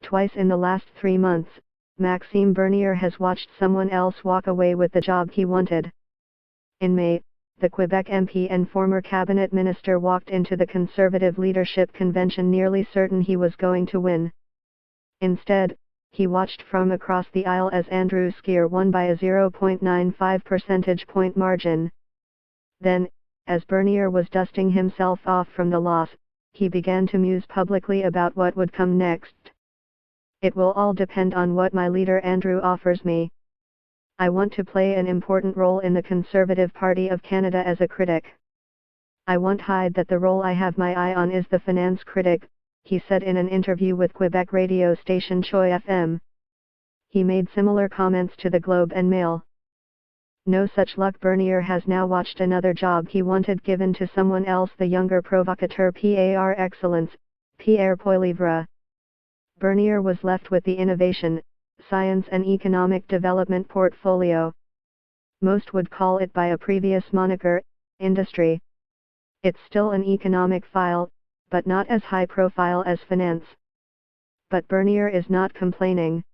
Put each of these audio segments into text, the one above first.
Twice in the last 3 months, Maxime Bernier has watched someone else walk away with the job he wanted. In May, the Quebec MP and former cabinet minister walked into the Conservative leadership convention nearly certain he was going to win. Instead, he watched from across the aisle as Andrew Scheer won by a 0.95 percentage point margin. Then, as Bernier was dusting himself off from the loss, he began to muse publicly about what would come next. "It will all depend on what my leader Andrew offers me. I want to play an important role in the Conservative Party of Canada as a critic. I won't hide that the role I have my eye on is the finance critic," he said in an interview with Quebec radio station Choy FM. He made similar comments to the Globe and Mail. No such luck. Bernier has now watched another job he wanted given to someone else, the younger provocateur par excellence, Pierre Poilievre. Bernier was left with the Innovation, Science and Economic Development portfolio. Most would call it by a previous moniker, Industry. It's still an economic file, but not as high profile as finance. But Bernier is not complaining.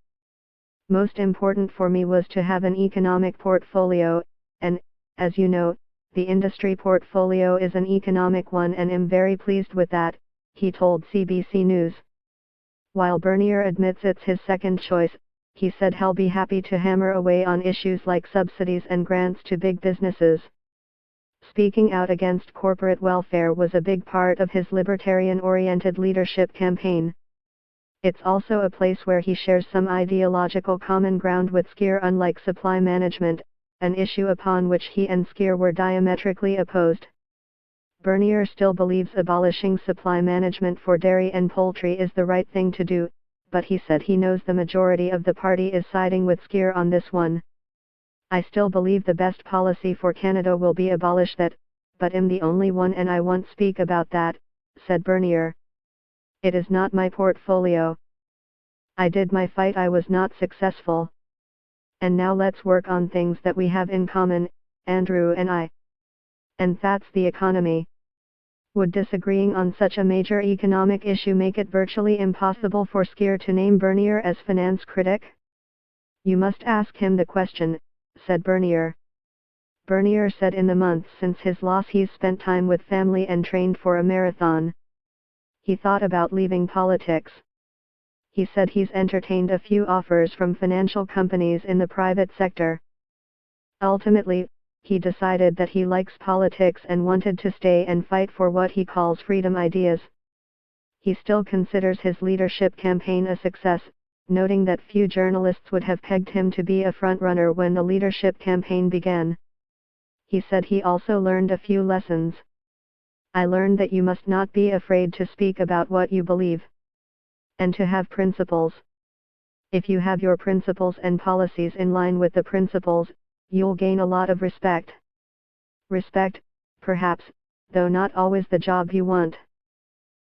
"Most important for me was to have an economic portfolio, and, as you know, the industry portfolio is an economic one and am very pleased with that," he told CBC News. While Bernier admits it's his second choice, he said he'll be happy to hammer away on issues like subsidies and grants to big businesses. Speaking out against corporate welfare was a big part of his libertarian-oriented leadership campaign. It's also a place where he shares some ideological common ground with Scheer. Unlike supply management, an issue upon which he and Scheer were diametrically opposed. Bernier still believes abolishing supply management for dairy and poultry is the right thing to do, but he said he knows the majority of the party is siding with Scheer on this one. "I still believe the best policy for Canada will be abolish that, but am the only one and I won't speak about that," said Bernier. "It is not my portfolio. I did my fight, I was not successful. And now let's work on things that we have in common, Andrew and I. And that's the economy." Would disagreeing on such a major economic issue make it virtually impossible for Scheer to name Bernier as finance critic? "You must ask him the question," said Bernier. Bernier said in the months since his loss he's spent time with family and trained for a marathon. He thought about leaving politics. He said he's entertained a few offers from financial companies in the private sector. Ultimately, he decided that he likes politics and wanted to stay and fight for what he calls freedom ideas. He still considers his leadership campaign a success, noting that few journalists would have pegged him to be a frontrunner when the leadership campaign began. He said he also learned a few lessons. "I learned that you must not be afraid to speak about what you believe. And to have principles. If you have your principles and policies in line with the principles, you'll gain a lot of respect. Respect, perhaps, though not always the job you want."